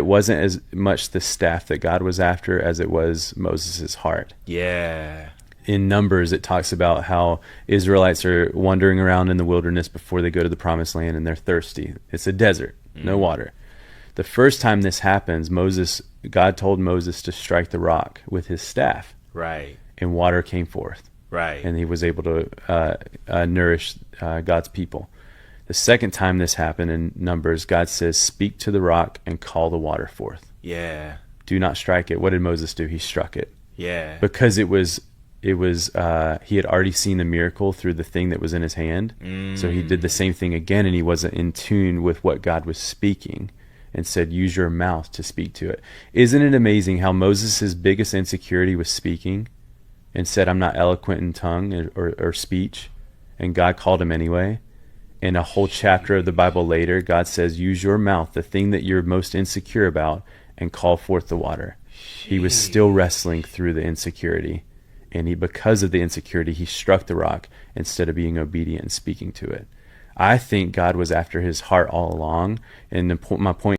it wasn't as much the staff that God was after as it was Moses' heart. Yeah. In Numbers, it talks about how Israelites are wandering around in the wilderness before they go to the promised land, and they're thirsty. It's a desert, no water. The first time this happens, God told Moses to strike the rock with his staff. Right. And water came forth. Right. And he was able to nourish God's people. The second time this happened in Numbers, God says, speak to the rock and call the water forth. Yeah. Do not strike it. What did Moses do? He struck it. Yeah. Because he had already seen the miracle through the thing that was in his hand. So he did the same thing again, and he wasn't in tune with what God was speaking, and said, use your mouth to speak to it. Isn't it amazing how Moses' biggest insecurity was speaking, and said, I'm not eloquent in tongue or speech, and God called him anyway? In a whole chapter of the Bible later, God says, use your mouth, the thing that you're most insecure about, and call forth the water. He was still wrestling through the insecurity. And because of the insecurity, he struck the rock instead of being obedient and speaking to it. I think God was after his heart all along. And my point